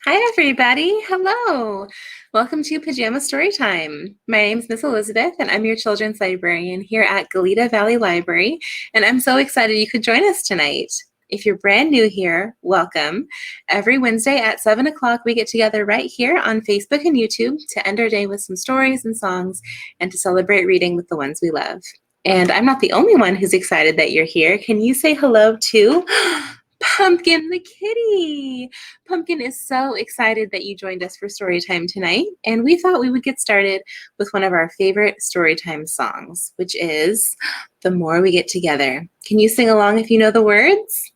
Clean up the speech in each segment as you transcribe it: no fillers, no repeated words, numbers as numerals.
Hi, everybody. Hello. Welcome to Pajama Storytime. My name is Miss Elizabeth, and I'm your children's librarian here at Goleta Valley Library, and I'm so excited you could join us tonight. If you're brand new here, welcome. Every Wednesday at 7 o'clock, we get together right here on Facebook and YouTube to end our day with some stories and songs and to celebrate reading with the ones we love. And I'm not the only one who's excited that you're here. Can you say hello to Pumpkin the kitty? Pumpkin is so excited that you joined us for story time tonight, and we thought we would get started with one of our favorite story time songs, which is The More We Get Together. Can you sing along if you know the words?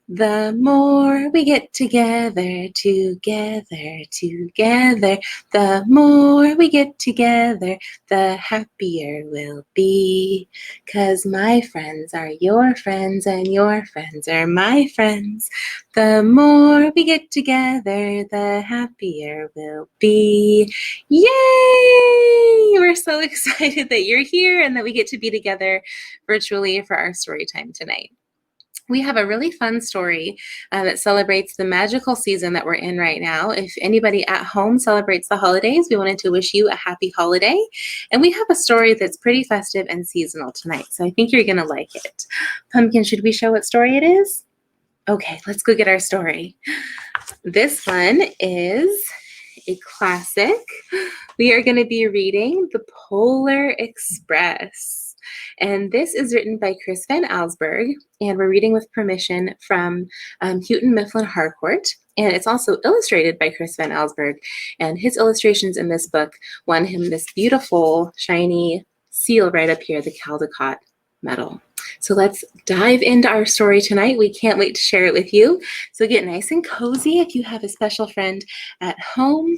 The more we get together, together, together, the more we get together, the happier we'll be. 'Cause my friends are your friends and your friends are my friends. The more we get together, the happier we'll be. Yay! We're so excited that you're here and that we get to be together virtually for our story time tonight. We have a really fun story that celebrates the magical season that we're in right now. If anybody at home celebrates the holidays, we wanted to wish you a happy holiday. And we have a story that's pretty festive and seasonal tonight, so I think you're going to like it. Pumpkin, should we show what story it is? Okay, let's go get our story. This one is a classic. We are going to be reading The Polar Express. And this is written by Chris Van Allsburg, and we're reading with permission from Houghton, Mifflin, Harcourt. And it's also illustrated by Chris Van Allsburg. And his illustrations in this book won him this beautiful, shiny seal right up here, the Caldecott medal. So let's dive into our story tonight. We can't wait to share it with you. So get nice and cozy if you have a special friend at home,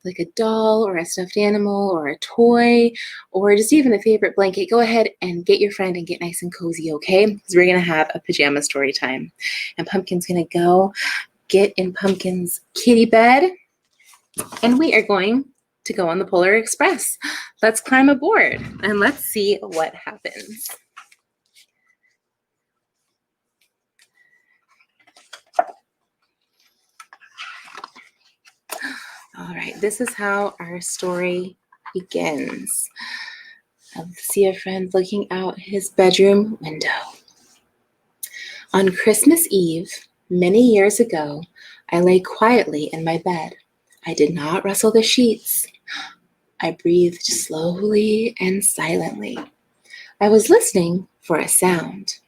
like a doll or a stuffed animal or a toy, or just even a favorite blanket. Go ahead and get your friend and get nice and cozy, okay? Because we're going to have a pajama story time. And Pumpkin's going to go get in Pumpkin's kitty bed, and we are going to go on the Polar Express. Let's climb aboard and let's see what happens. All right, this is how our story begins. I see a friend looking out his bedroom window. On Christmas Eve, many years ago, I lay quietly in my bed. I did not rustle the sheets. I breathed slowly and silently. I was listening for a sound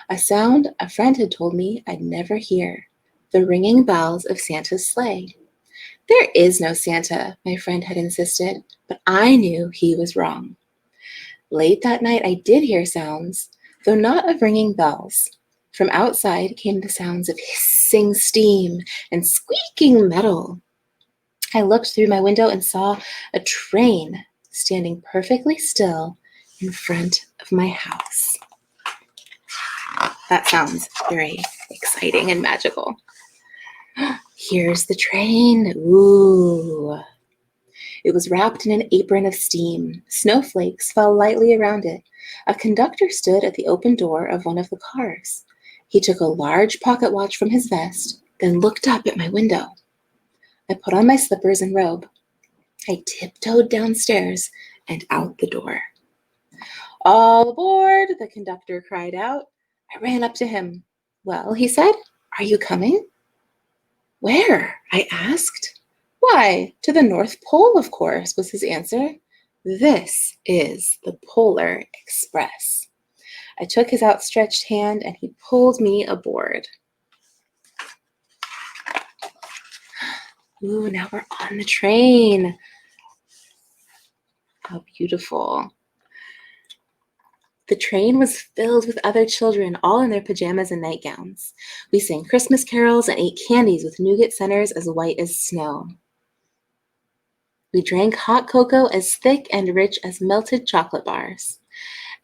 a friend had told me I'd never hear, the ringing bells of Santa's sleigh. There is no Santa, my friend had insisted, but I knew he was wrong. Late that night I did hear sounds, though not of ringing bells. From outside came the sounds of hissing steam and squeaking metal. I looked through my window and saw a train standing perfectly still in front of my house. That sounds very exciting and magical. Here's the train. Ooh. It was wrapped in an apron of steam. Snowflakes fell lightly around it. A conductor stood at the open door of one of the cars. He took a large pocket watch from his vest, then looked up at my window. I put on my slippers and robe. I tiptoed downstairs and out the door. All aboard, the conductor cried out. I ran up to him. Well, he said, are you coming? Where? I asked. Why, to the North Pole, of course, was his answer. This is the Polar Express. I took his outstretched hand and he pulled me aboard. Ooh, now we're on the train. How beautiful. The train was filled with other children, all in their pajamas and nightgowns. We sang Christmas carols and ate candies with nougat centers as white as snow. We drank hot cocoa as thick and rich as melted chocolate bars.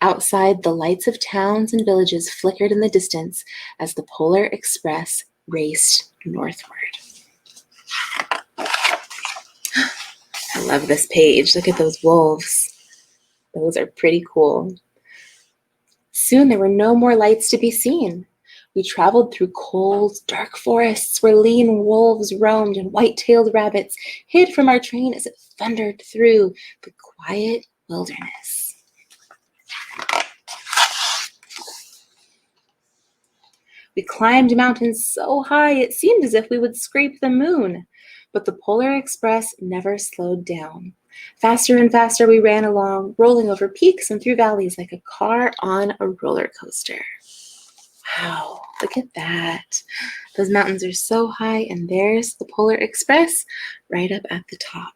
Outside, the lights of towns and villages flickered in the distance as the Polar Express raced northward. I love this page. Look at those wolves. Those are pretty cool. Soon there were no more lights to be seen. We traveled through cold, dark forests where lean wolves roamed and white-tailed rabbits hid from our train as it thundered through the quiet wilderness. We climbed mountains so high it seemed as if we would scrape the moon, but the Polar Express never slowed down. Faster and faster we ran along, rolling over peaks and through valleys like a car on a roller coaster. Wow, look at that. Those mountains are so high, and there's the Polar Express right up at the top.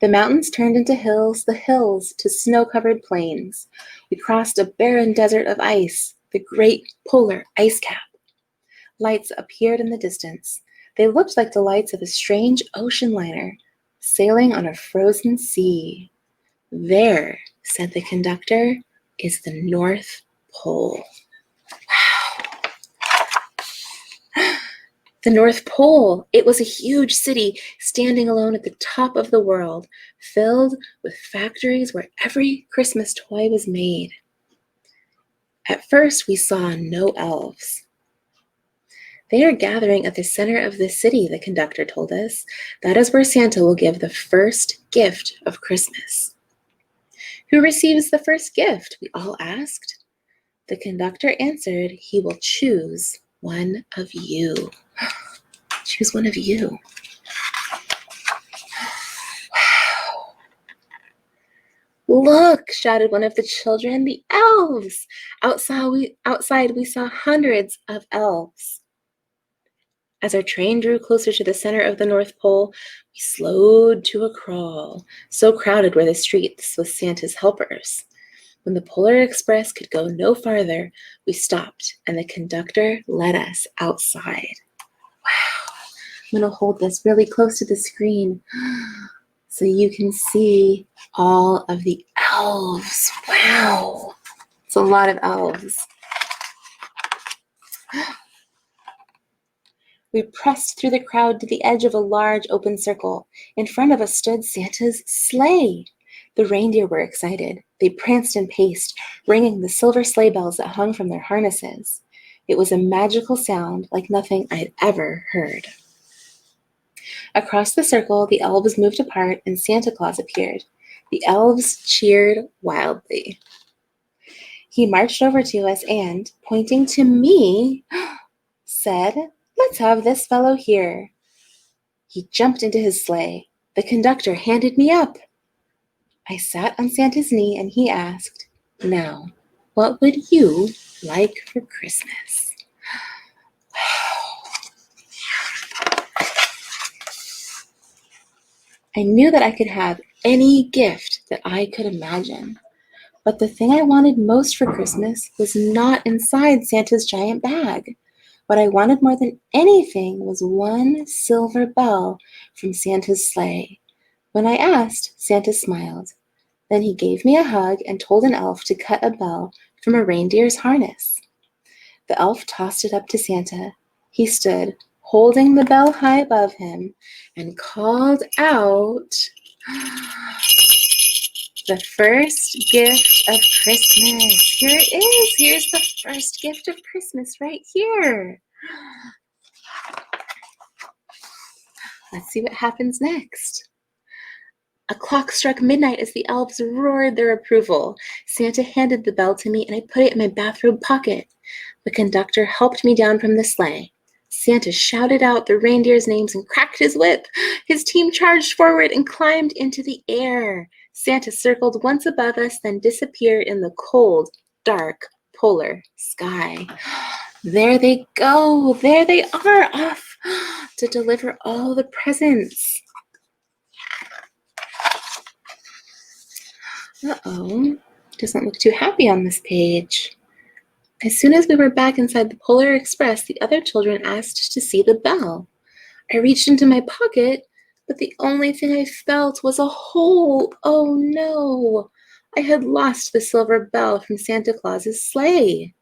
The mountains turned into hills, the hills to snow-covered plains. We crossed a barren desert of ice, the great polar ice cap. Lights appeared in the distance. They looked like the lights of a strange ocean liner sailing on a frozen sea. There, said the conductor, is the North Pole. Wow. The North Pole. It was a huge city standing alone at the top of the world, filled with factories where every Christmas toy was made. At first, we saw no elves. They are gathering at the center of the city, the conductor told us. That is where Santa will give the first gift of Christmas. Who receives the first gift? We all asked. The conductor answered, he will choose one of you. Choose one of you. Wow. Look, shouted one of the children, the elves. Outside we saw hundreds of elves. As our train drew closer to the center of the North Pole, we slowed to a crawl. So crowded were the streets with Santa's helpers. When the Polar Express could go no farther, we stopped, and the conductor led us outside. Wow. I'm going to hold this really close to the screen so you can see all of the elves. Wow. It's a lot of elves. We pressed through the crowd to the edge of a large open circle. In front of us stood Santa's sleigh. The reindeer were excited. They pranced and paced, ringing the silver sleigh bells that hung from their harnesses. It was a magical sound like nothing I'd ever heard. Across the circle, the elves moved apart and Santa Claus appeared. The elves cheered wildly. He marched over to us and, pointing to me, said, "Let's have this fellow here." He jumped into his sleigh. The conductor handed me up. I sat on Santa's knee and he asked, "Now, what would you like for Christmas?" I knew that I could have any gift that I could imagine. But the thing I wanted most for Christmas was not inside Santa's giant bag. What I wanted more than anything was one silver bell from Santa's sleigh. When I asked, Santa smiled. Then he gave me a hug and told an elf to cut a bell from a reindeer's harness. The elf tossed it up to Santa. He stood, holding the bell high above him, and called out, "The first gift of Christmas." Here it is. Here's the first gift of Christmas right here. Let's see what happens next. A clock struck midnight as the elves roared their approval. Santa handed the bell to me and I put it in my bathrobe pocket. The conductor helped me down from the sleigh. Santa shouted out the reindeers' names and cracked his whip. His team charged forward and climbed into the air. Santa circled once above us, then disappeared in the cold, dark, polar sky. There they go. There they are, off to deliver all the presents. Uh-oh, doesn't look too happy on this page. As soon as we were back inside the Polar Express, the other children asked to see the bell. I reached into my pocket, but the only thing I felt was a hole. Oh no! I had lost the silver bell from Santa Claus's sleigh.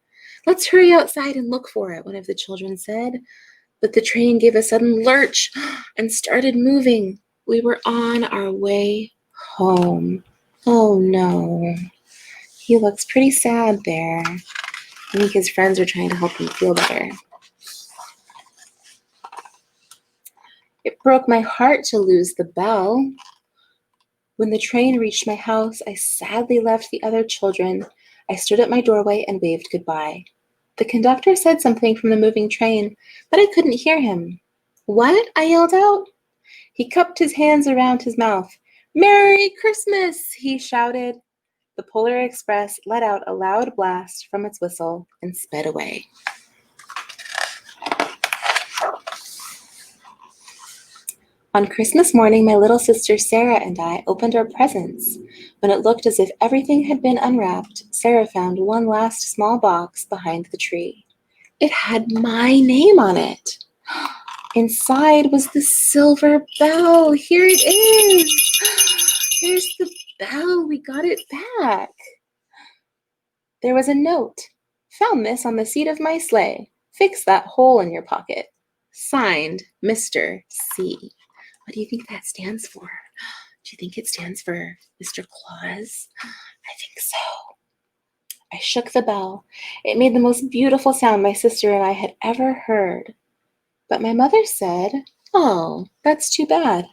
"Let's hurry outside and look for it," one of the children said. But the train gave a sudden lurch and started moving. We were on our way home. Oh no. He looks pretty sad there. I think his friends are trying to help him feel better. It broke my heart to lose the bell. When the train reached my house, I sadly left the other children. I stood at my doorway and waved goodbye. The conductor said something from the moving train, but I couldn't hear him. What? I yelled out. He cupped his hands around his mouth. Merry Christmas, he shouted. The Polar Express let out a loud blast from its whistle and sped away. On Christmas morning, my little sister Sarah and I opened our presents. When it looked as if everything had been unwrapped, Sarah found one last small box behind the tree. It had my name on it. Inside was the silver bell. Here it is. There's the bell. We got it back. There was a note. Found this on the seat of my sleigh. Fix that hole in your pocket. Signed, Mr. C. What do you think that stands for? Do you think it stands for Mr. Claus? I think so. I shook the bell. It made the most beautiful sound my sister and I had ever heard. But my mother said, "Oh, that's too bad."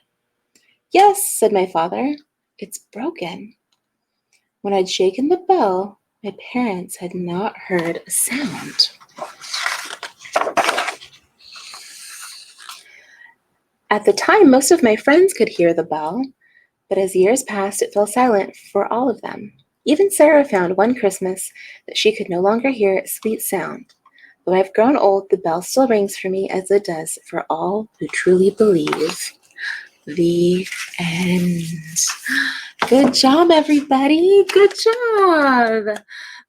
"Yes," said my father, "it's broken." When I'd shaken the bell, my parents had not heard a sound. At the time, most of my friends could hear the bell, but as years passed, it fell silent for all of them. Even Sarah found one Christmas that she could no longer hear its sweet sound. Though I've grown old, the bell still rings for me as it does for all who truly believe. The end. Good job, everybody. Good job.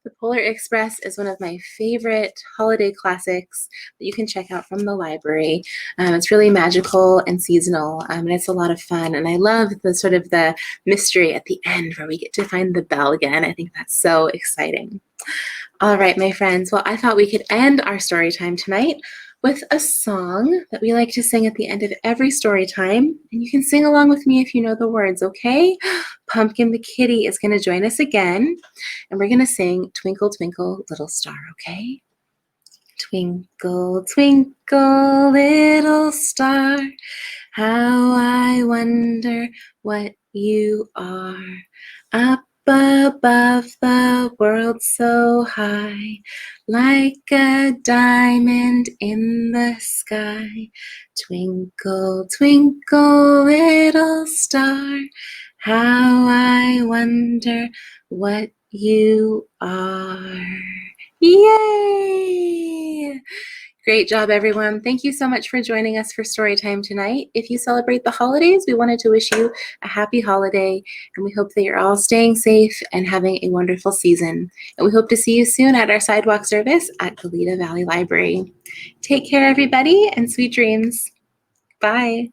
The Polar Express is one of my favorite holiday classics that you can check out from the library. It's really magical and seasonal, and it's a lot of fun. And I love the sort of the mystery at the end where we get to find the bell again. I think that's so exciting. All right, my friends. Well, I thought we could end our story time tonight with a song that we like to sing at the end of every story time. And you can sing along with me if you know the words, okay? Pumpkin the Kitty is going to join us again. And we're going to sing Twinkle, Twinkle, Little Star, okay? Twinkle, twinkle, little star, how I wonder what you are. Up above the world so high, like a diamond in the sky. Twinkle, twinkle, little star, how I wonder what you are. Yay! Great job, everyone. Thank you so much for joining us for Storytime tonight. If you celebrate the holidays, we wanted to wish you a happy holiday, and we hope that you're all staying safe and having a wonderful season. And we hope to see you soon at our sidewalk service at Goleta Valley Library. Take care, everybody, and sweet dreams. Bye.